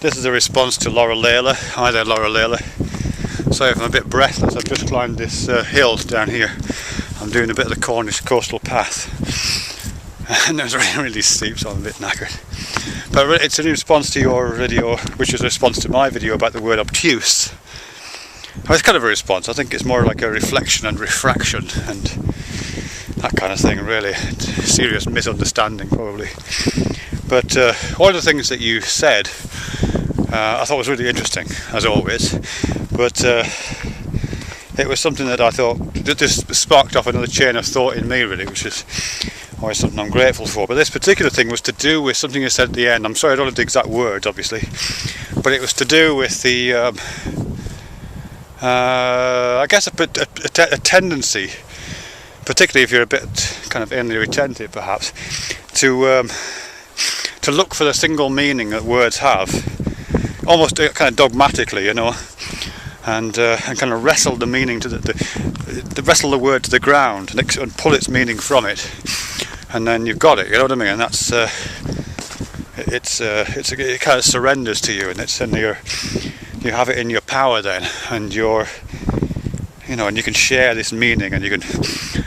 This is a response to Loreleila. Hi there, Loreleila. Sorry if I'm a bit breathless. I've just climbed this hill down here. I'm doing a bit of the Cornish coastal path, and it was really steep, so I'm a bit knackered. But it's in response to your video, which is a response to my video about the word obtuse. Well, it's kind of a response. I think it's more like a reflection and refraction and that kind of thing, really. Serious misunderstanding, probably. But all the things that you said, I thought was really interesting, as always. But it was something that I thought that just sparked off another chain of thought in me, really, which is always something I'm grateful for. But this particular thing was to do with something you said at the end. I'm sorry I don't know the exact words, obviously, but it was to do with the I guess a tendency, particularly if you're a bit kind of anally retentive, perhaps, to look for the single meaning that words have, almost kind of dogmatically, you know, and kind of wrestle the meaning to wrestle the word to the ground and pull its meaning from it, and then you've got it. You know what I mean? And that's it kind of surrenders to you, and you have it in your power then, and and you can share this meaning, and you can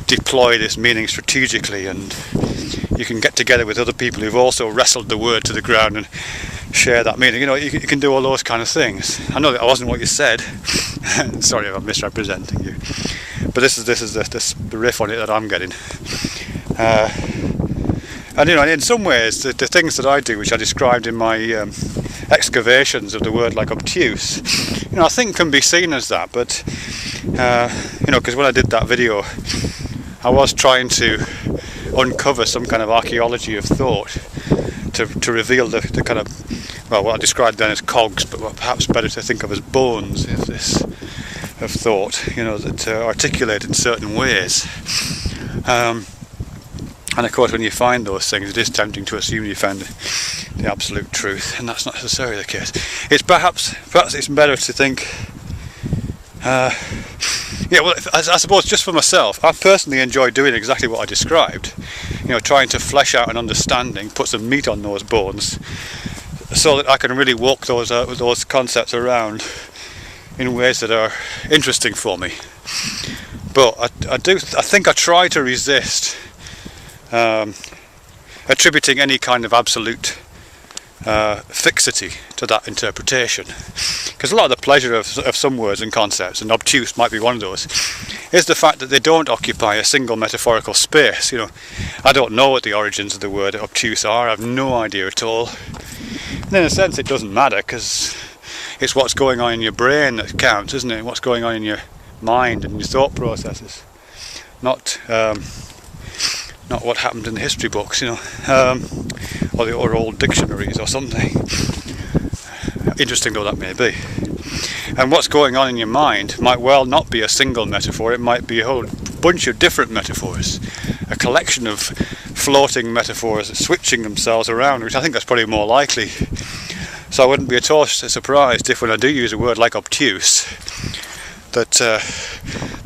deploy this meaning strategically, and you can get together with other people who've also wrestled the word to the ground and share that meaning. You know, you can do all those kind of things. I know that wasn't what you said. Sorry if I'm misrepresenting you, but this is the riff on it that I'm getting. And you know, in some ways, the things that I do, which I described in my excavations of the word like obtuse, you know, I think can be seen as that. But you know, because when I did that video, I was trying to uncover some kind of archaeology of thought to reveal the kind of, well, what I described then as cogs, but what perhaps better to think of as bones of thought, you know, that articulate in certain ways. And of course, when you find those things, it is tempting to assume you found the absolute truth, and that's not necessarily the case. It's perhaps it's better to think. Yeah, well, I suppose just for myself, I personally enjoy doing exactly what I described. You know, trying to flesh out an understanding, put some meat on those bones, so that I can really walk those concepts around in ways that are interesting for me. But I think I try to resist attributing any kind of absolute fixity to that interpretation, because a lot of the pleasure of some words and concepts, and obtuse might be one of those, is the fact that they don't occupy a single metaphorical space. You know, I don't know what the origins of the word obtuse are. I have no idea at all. And in a sense, it doesn't matter, because it's what's going on in your brain that counts, isn't it? What's going on in your mind and your thought processes, not what happened in the history books, you know, or old dictionaries or something, interesting though that may be. And what's going on in your mind might well not be a single metaphor. It might be a whole bunch of different metaphors, a collection of floating metaphors switching themselves around, which I think that's probably more likely. So I wouldn't be at all surprised if, when I do use a word like obtuse, that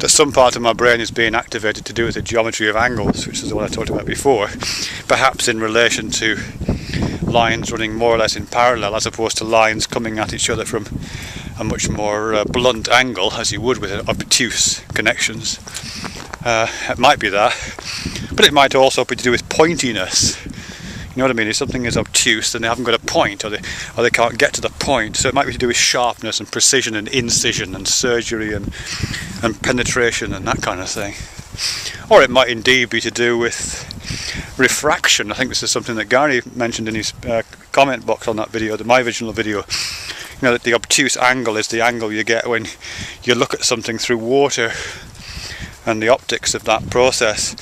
some part of my brain is being activated to do with the geometry of angles, which is the one I talked about before, perhaps in relation to lines running more or less in parallel, as opposed to lines coming at each other from a much more blunt angle, as you would with obtuse connections. It might be that, but it might also be to do with pointiness. You know what I mean? If something is obtuse, then they haven't got a point, or they can't get to the point. So it might be to do with sharpness and precision and incision and surgery and penetration and that kind of thing. Or it might indeed be to do with refraction. I think this is something that Gary mentioned in his comment box on that video, my original video. You know, that the obtuse angle is the angle you get when you look at something through water, and the optics of that process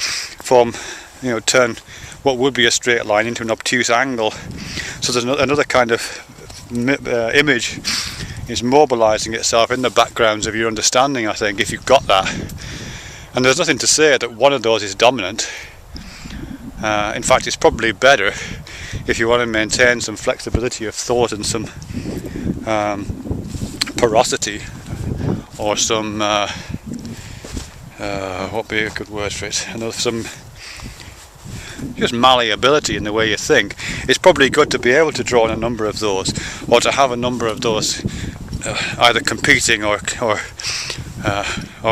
turn what would be a straight line into an obtuse angle. So there's another kind of image is mobilizing itself in the backgrounds of your understanding, I think, if you've got that. And there's nothing to say that one of those is dominant. In fact, it's probably better if you want to maintain some flexibility of thought and some porosity, or some what would be a good word for it? Some just malleability in the way you think, it's probably good to be able to draw on a number of those, or to have a number of those either competing or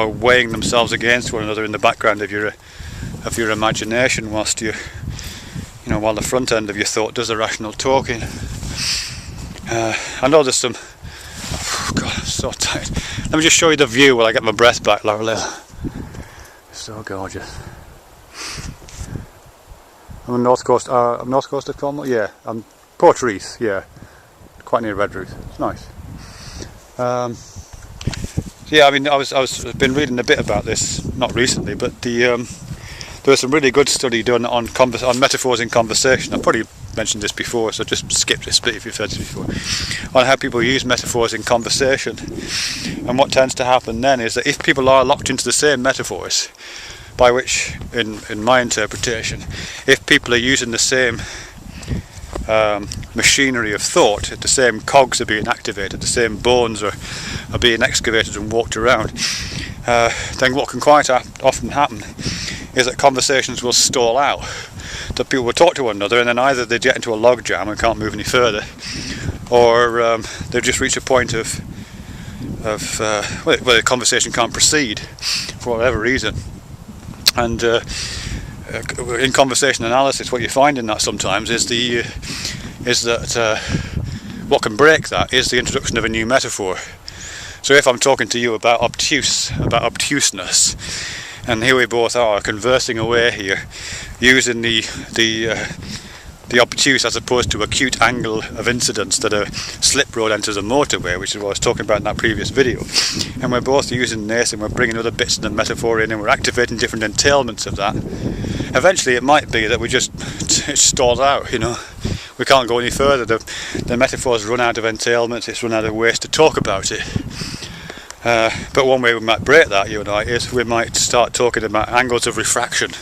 weighing themselves against one another in the background of your imagination, whilst while the front end of your thought does the rational talking. I know there's some. Oh God, I'm so tired. Let me just show you the view while I get my breath back, Loreleila. So gorgeous. I'm on north coast of Cornwall. Yeah, I'm Portreath. Yeah, quite near Redruth. It's nice. Yeah, I mean, I've been reading a bit about this, not recently, but there was some really good study done on metaphors in conversation. I've probably mentioned this before, so just skip this bit if you've heard this before, on how people use metaphors in conversation. And what tends to happen then is that if people are locked into the same metaphors, by which, in my interpretation, if people are using the same machinery of thought, the same cogs are being activated, the same bones are being excavated and walked around, then what can quite often happen is that conversations will stall out, that people will talk to one another and then either they get into a log jam and can't move any further, or they've just reached a point where the conversation can't proceed for whatever reason. And in conversation analysis, what you find in that sometimes is that what can break that is the introduction of a new metaphor. So if I'm talking to you about obtuseness, and here we both are conversing away here, using the obtuse as opposed to acute angle of incidence that a slip road enters a motorway, which is what I was talking about in that previous video. And we're both using this, and we're bringing other bits of the metaphor in, and we're activating different entailments of that. Eventually it might be that it stalls out, we can't go any further. The metaphor's run out of entailments, it's run out of ways to talk about it. But one way we might break that, you and I, is we might start talking about angles of refraction,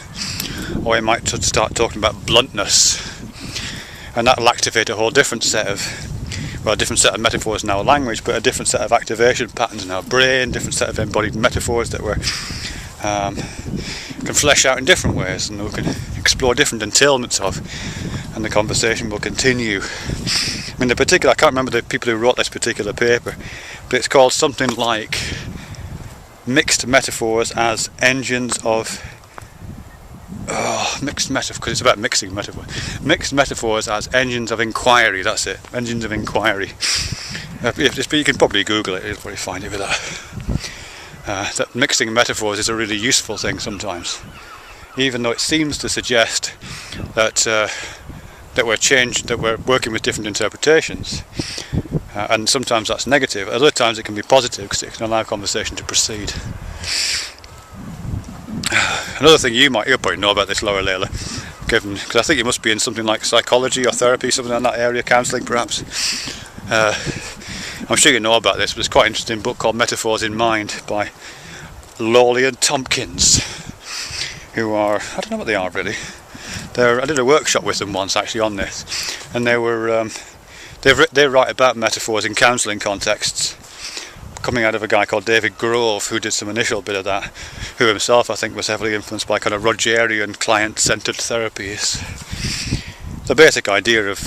or we might start talking about bluntness, and that'll activate a whole different set of metaphors in our language, but a different set of activation patterns in our brain, different set of embodied metaphors that we can flesh out in different ways, and we can explore different entailments of, and the conversation will continue. I mean, I can't remember the people who wrote this particular paper, but it's called something like Mixed Metaphors as Engines of because it's about mixing metaphors. Mixed metaphors as engines of inquiry. That's it. Engines of inquiry. You can probably Google it. You'll probably find it with that. That mixing metaphors is a really useful thing sometimes, even though it seems to suggest that we're working with different interpretations, and sometimes that's negative. Other times it can be positive because it can allow conversation to proceed. Another thing you'll probably know about this, Loreleila, because I think you must be in something like psychology or therapy, something in that area, counselling perhaps. I'm sure you know about this, but it's quite an interesting book called Metaphors in Mind by Loreleila and Tompkins, who are, I don't know what they are really. I did a workshop with them once actually on this, and they write about metaphors in counselling contexts, coming out of a guy called David Grove, who did some initial bit of that, who himself I think was heavily influenced by kind of Rogerian client-centred therapies. The basic idea of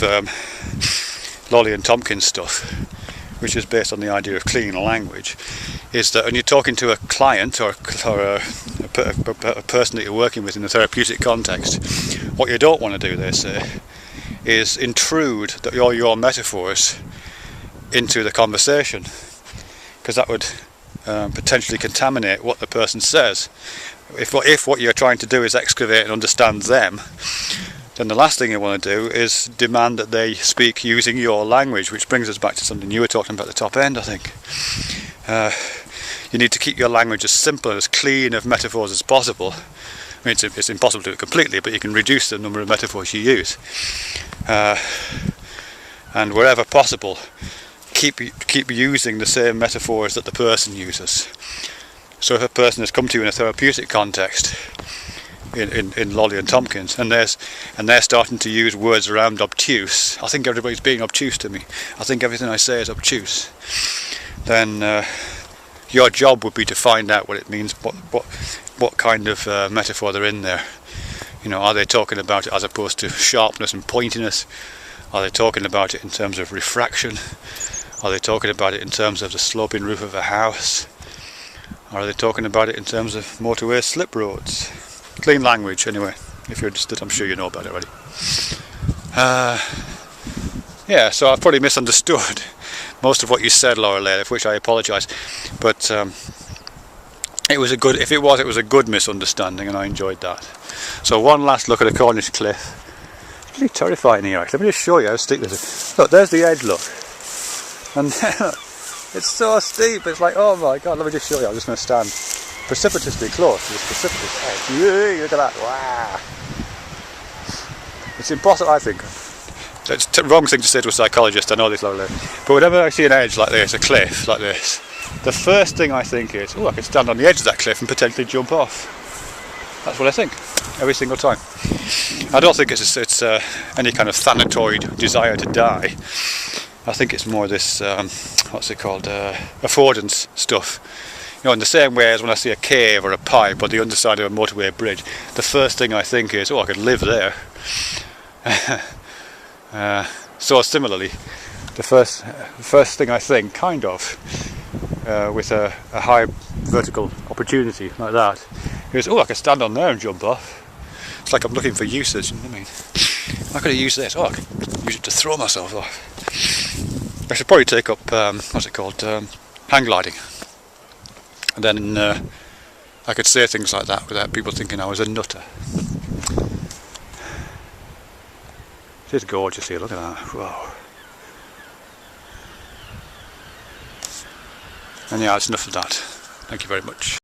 Loreleila and Tompkins stuff, which is based on the idea of clean language, is that when you're talking to a client or a person that you're working with in a therapeutic context, what you don't want to do, they say, is intrude all your metaphors into the conversation, because that would potentially contaminate what the person says. If what you're trying to do is excavate and understand them, then the last thing you want to do is demand that they speak using your language, which brings us back to something you were talking about at the top end, I think. You need to keep your language as simple and as clean of metaphors as possible. I mean, it's impossible to do it completely, but you can reduce the number of metaphors you use. And wherever possible, keep using the same metaphors that the person uses. So if a person has come to you in a therapeutic context, in Loreleila and Tompkins, and they're starting to use words around obtuse, I think everybody's being obtuse to me, I think everything I say is obtuse, then your job would be to find out what it means, what kind of metaphor they're in there. You know, are they talking about it as opposed to sharpness and pointiness? Are they talking about it in terms of refraction? Are they talking about it in terms of the sloping roof of a house? Or are they talking about it in terms of motorway slip roads? Clean language, anyway. If you're interested, I'm sure you know about it already. Yeah, so I've probably misunderstood most of what you said, Loreleila, for which I apologise. But it was a good. If it was a good misunderstanding, and I enjoyed that. So one last look at a Cornish cliff. It's really terrifying here. Actually, let me just show you how steep this is. Look, there's the edge. Look, and it's so steep. It's like, oh my god. Let me just show you. I'm just going to stand precipitously close to this precipitous edge. Yay, look at that! Wow. It's impossible, I think. It's the wrong thing to say to a psychologist, I know this, Loreleila. But whenever I see an edge like this, a cliff like this, the first thing I think is, oh, I could stand on the edge of that cliff and potentially jump off. That's what I think, every single time. I don't think it's any kind of thanatoid desire to die. I think it's more this, what's it called, affordance stuff. You know, in the same way as when I see a cave or a pipe or the underside of a motorway bridge, the first thing I think is, oh, I could live there. So similarly, the first thing I think, kind of, with a high vertical opportunity like that, is, oh, I could stand on there and jump off. It's like I'm looking for usage, you know what I mean? I could have used this, oh, I could use it to throw myself off. I should probably take up, what's it called, hang gliding. And then I could say things like that without people thinking I was a nutter. It is gorgeous here, look at that, wow. And yeah, that's enough of that. Thank you very much.